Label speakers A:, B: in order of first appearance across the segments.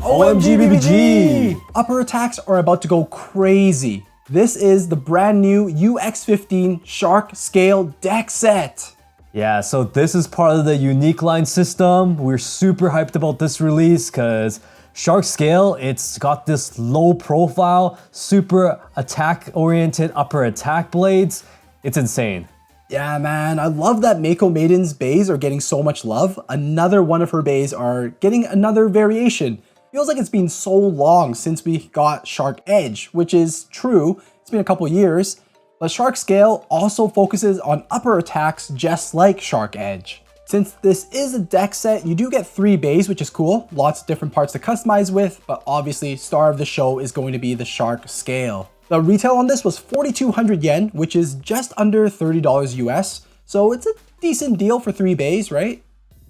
A: OMG BBG! Upper attacks are about to go crazy. This is the brand new UX15 Shark Scale deck set.
B: Yeah, so this is part of the unique line system. We're super hyped about this release because Shark Scale, it's got this low profile, super attack oriented upper attack blades. It's insane.
A: Yeah, man, I love that Mako Maiden's bays are getting so much love. Another one of her bays are getting another variation. Feels like it's been so long since we got Shark Edge, which is true. It's been a couple years, but Shark Scale also focuses on upper attacks just like Shark Edge. Since this is a deck set, you do get 3 bays, which is cool. Lots of different parts to customize with, but obviously star of the show is going to be the Shark Scale. The retail on this was 4,200 yen, which is just under $30 US. So it's a decent deal for 3 bays, right?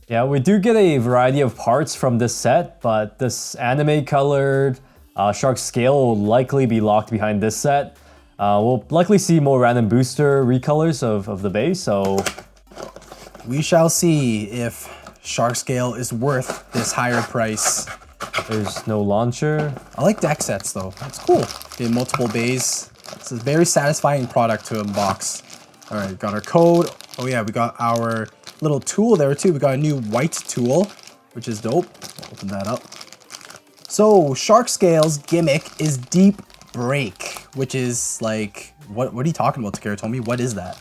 B: Yeah, we do get a variety of parts from this set, but this anime colored Shark Scale will likely be locked behind this set. We'll likely see more random booster recolors of the base, so
A: we shall see if Shark Scale is worth this higher price.
B: There's no launcher.
A: I like deck sets though, it's cool. In multiple bays. It's a very satisfying product to unbox. All right, got our code. Oh yeah, we got our little tool there too. We got a new white tool, which is dope. Open that up. So Shark Scale's gimmick is Deep Break, which is like, what are you talking about, Takara Tomy? What is that?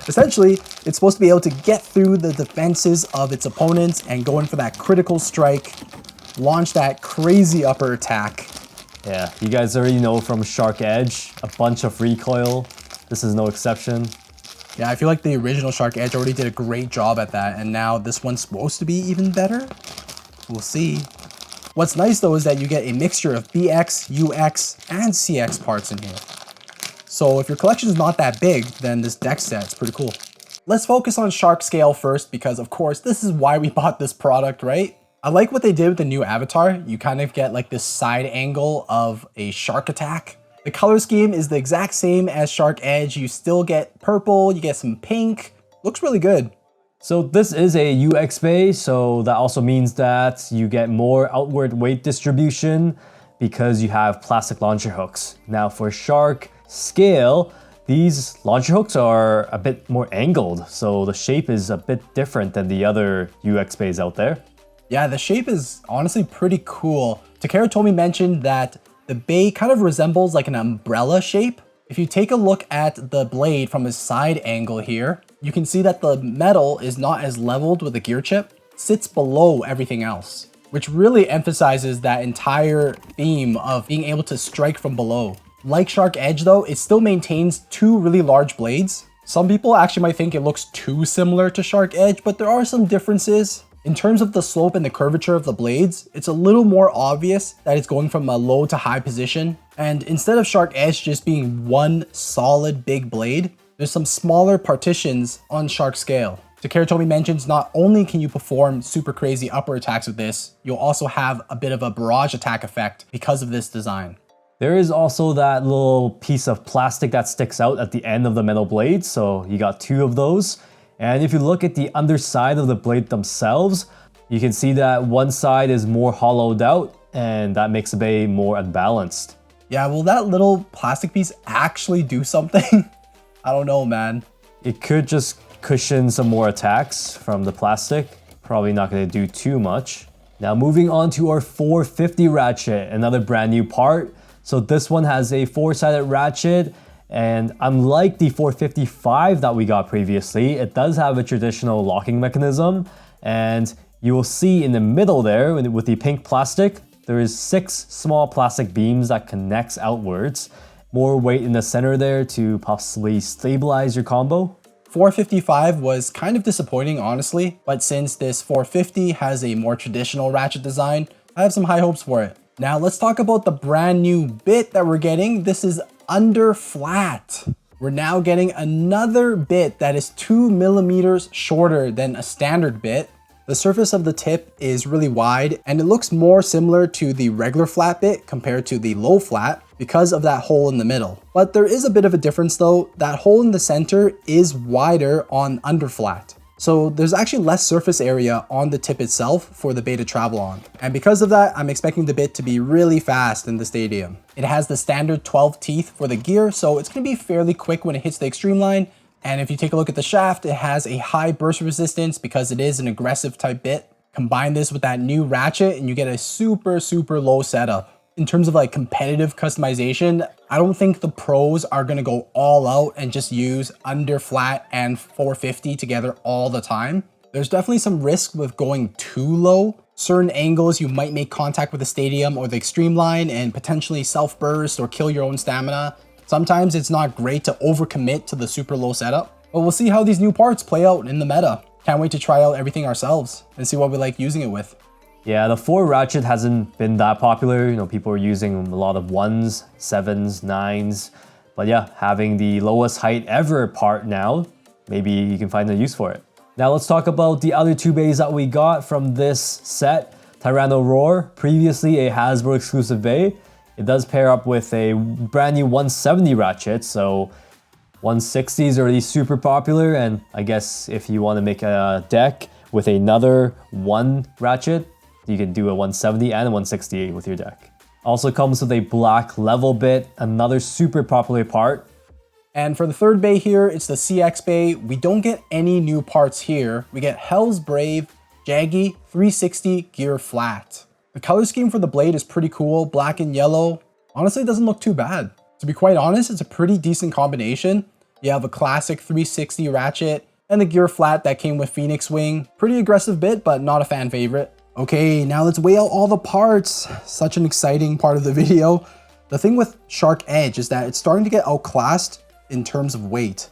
A: Essentially, it's supposed to be able to get through the defenses of its opponents and go in for that critical strike, launch that crazy upper attack.
B: Yeah, you guys already know from Shark Edge, a bunch of recoil. This is no exception.
A: Yeah, I feel like the original Shark Edge already did a great job at that, and now this one's supposed to be even better? We'll see. What's nice though is that you get a mixture of BX, UX, and CX parts in here. So if your collection is not that big, then this deck set's pretty cool. Let's focus on Shark Scale first because of course this is why we bought this product, right? I like what they did with the new avatar. You kind of get like this side angle of a shark attack. The color scheme is the exact same as Shark Edge. You still get purple, you get some pink. Looks really good.
B: So this is a UX bay, so that also means that you get more outward weight distribution because you have plastic launcher hooks. Now for Shark Scale, these launcher hooks are a bit more angled, so the shape is a bit different than the other UX bays out there.
A: Yeah, the shape is honestly pretty cool. Takara Tomy mentioned that the bay kind of resembles like an umbrella shape. If you take a look at the blade from a side angle here, you can see that the metal is not as leveled with the gear chip, it sits below everything else, which really emphasizes that entire theme of being able to strike from below. Like Shark Edge though, it still maintains 2 really large blades. Some people actually might think it looks too similar to Shark Edge, but there are some differences. In terms of the slope and the curvature of the blades, it's a little more obvious that it's going from a low to high position. And instead of Shark Edge just being one solid big blade, there's some smaller partitions on Shark Scale. Takara Tomy mentions not only can you perform super crazy upper attacks with this, you'll also have a bit of a barrage attack effect because of this design.
B: There is also that little piece of plastic that sticks out at the end of the metal blade, so you got 2 of those. And if you look at the underside of the blade themselves, you can see that one side is more hollowed out and that makes the bay more unbalanced.
A: Yeah, will that little plastic piece actually do something? I don't know, man.
B: It could just cushion some more attacks from the plastic. Probably not going to do too much. Now moving on to our 450 ratchet, another brand new part. So this one has a 4-sided ratchet. And unlike the 455 that we got previously, it does have a traditional locking mechanism. And you will see in the middle there, with the pink plastic, there is 6 small plastic beams that connects outwards. More weight in the center there to possibly stabilize your combo.
A: 455 was kind of disappointing, honestly. But since this 450 has a more traditional ratchet design, I have some high hopes for it. Now let's talk about the brand new bit that we're getting. This is under flat. We're now getting another bit that is 2 millimeters shorter than a standard bit. The surface of the tip is really wide and it looks more similar to the regular flat bit compared to the low flat because of that hole in the middle. But there is a bit of a difference though. That hole in the center is wider on under flat. So there's actually less surface area on the tip itself for the Bey to travel on. And because of that, I'm expecting the bit to be really fast in the stadium. It has the standard 12 teeth for the gear, so it's gonna be fairly quick when it hits the extreme line. And if you take a look at the shaft, it has a high burst resistance because it is an aggressive type bit. Combine this with that new ratchet and you get a super, super low setup. In terms of like competitive customization, I don't think the pros are gonna go all out and just use under flat and 450 together all the time. There's definitely some risk with going too low. Certain angles you might make contact with the stadium or the extreme line and potentially self-burst or kill your own stamina. Sometimes it's not great to overcommit to the super low setup, but we'll see how these new parts play out in the meta. Can't wait to try out everything ourselves and see what we like using it with.
B: Yeah, the 4 ratchet hasn't been that popular. You know, people are using a lot of 1s, 7s, 9s. But yeah, having the lowest height ever part now, maybe you can find a use for it. Now let's talk about the other 2 bays that we got from this set. Tyranno Roar, previously a Hasbro exclusive bay. It does pair up with a brand new 170 ratchet, so 160s are already super popular, and I guess if you want to make a deck with another 1 ratchet, you can do a 170 and a 168 with your deck. Also comes with a black level bit, another super popular part.
A: And for the third bay here, it's the CX bay. We don't get any new parts here. We get Hell's Brave, Jaggy, 360, Gear Flat. The color scheme for the blade is pretty cool, black and yellow. Honestly, it doesn't look too bad. To be quite honest, it's a pretty decent combination. You have a classic 360 ratchet and the Gear Flat that came with Phoenix Wing. Pretty aggressive bit, but not a fan favorite. Okay, now let's weigh out all the parts. Such an exciting part of the video. The thing with Shark Edge is that it's starting to get outclassed in terms of weight.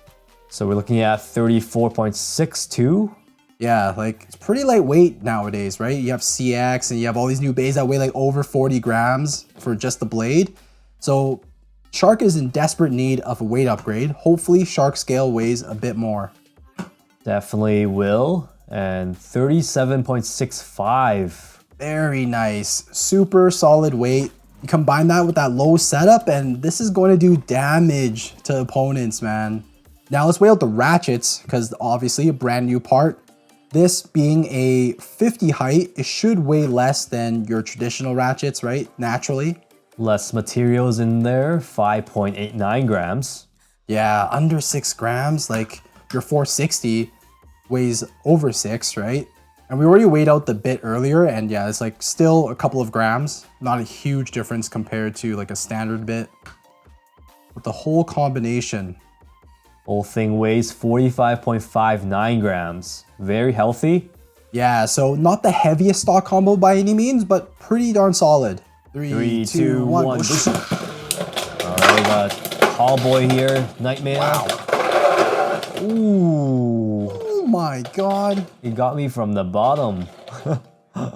B: So we're looking at 34.62.
A: Yeah, like it's pretty lightweight nowadays, right? You have CX and you have all these new bays that weigh like over 40 grams for just the blade. So Shark is in desperate need of a weight upgrade. Hopefully Shark scale weighs a bit more.
B: Definitely will. And 37.65.
A: Very nice. Super solid weight. You combine that with that low setup and this is going to do damage to opponents, man. Now let's weigh out the ratchets because obviously a brand new part. This being a 50 height, it should weigh less than your traditional ratchets, right? Naturally.
B: Less materials in there, 5.89 grams.
A: Yeah, under 6 grams, like your 460 weighs over 6, right? And we already weighed out the bit earlier and yeah, it's like still a couple of grams. Not a huge difference compared to like a standard bit. But the whole combination.
B: Whole thing weighs 45.59 grams. Very healthy.
A: Yeah, so not the heaviest stock combo by any means, but pretty darn solid. 3, 2, 1.
B: All right, we got Tall Boy here, Nightmare.
A: Wow.
B: Ooh.
A: Oh my god.
B: He got me from the bottom.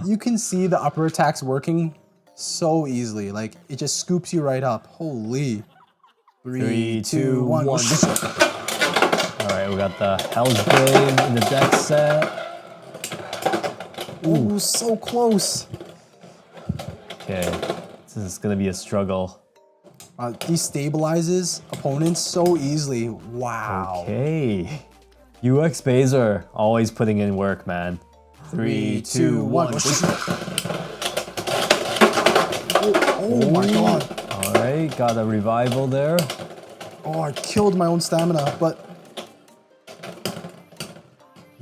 A: You can see the upper attacks working so easily. Like it just scoops you right up. Holy. 3, 2, 1.
B: All right, we got the Hell's Brave in the deck set.
A: Ooh, so close.
B: Okay, this is gonna be a struggle.
A: Destabilizes opponents so easily. Wow.
B: Okay. UX bays are always putting in work, man. 3, 2, 1.
A: Oh my god.
B: All right, got a revival there.
A: Oh, I killed my own stamina, but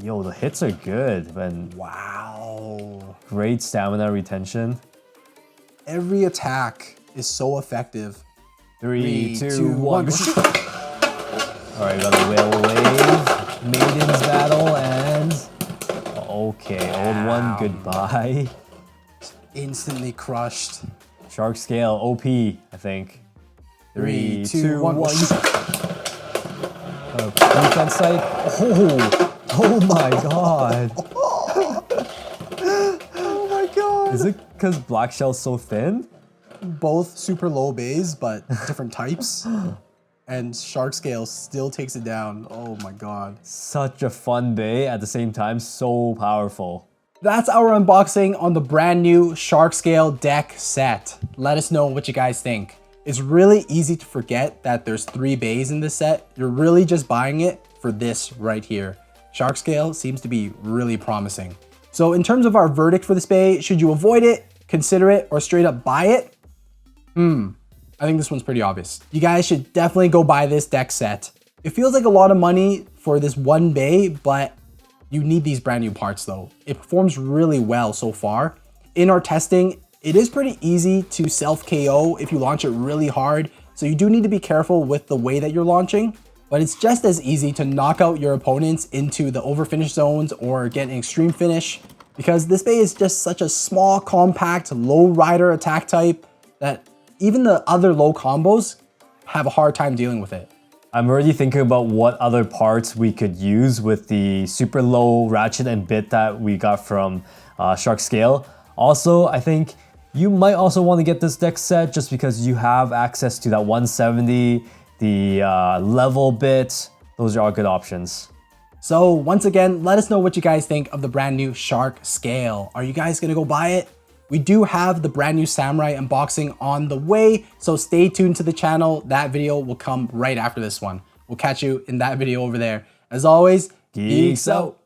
B: Yo, the hits are good, man.
A: wow.
B: Great stamina retention.
A: Every attack is so effective.
B: 3, 2, 1. Alright, we got a Whale Wave, Maiden's Battle, and... Okay, old one, goodbye.
A: Instantly crushed.
B: Shark Scale, OP, I think. 3, 2, 1. Defense site. Oh my god.
A: Oh my god.
B: Is it because Black Shell's so thin?
A: Both super low bays, but different types. And Shark Scale still takes it down. Oh my god.
B: Such a fun bay, at the same time, so powerful.
A: That's our unboxing on the brand new Shark Scale deck set. Let us know what you guys think. It's really easy to forget that there's 3 bays in this set. You're really just buying it for this right here. Shark Scale seems to be really promising. So in terms of our verdict for this Bey, should you avoid it, consider it, or straight up buy it? I think this one's pretty obvious. You guys should definitely go buy this deck set. It feels like a lot of money for this one Bey, but you need these brand new parts though. It performs really well so far. In our testing, it is pretty easy to self KO if you launch it really hard. So you do need to be careful with the way that you're launching, but it's just as easy to knock out your opponents into the overfinish zones or get an extreme finish, because this Bey is just such a small, compact, low rider attack type that even the other low combos have a hard time dealing with it.
B: I'm already thinking about what other parts we could use with the super low ratchet and bit that we got from Shark Scale. Also, I think you might also want to get this deck set just because you have access to that 170, the level bit. Those are all good options.
A: So once again, let us know what you guys think of the brand new Shark Scale. Are you guys gonna go buy it? We do have the brand new Samurai unboxing on the way, so stay tuned to the channel. That video will come right after this one. We'll catch you in that video over there. As always, geeks out.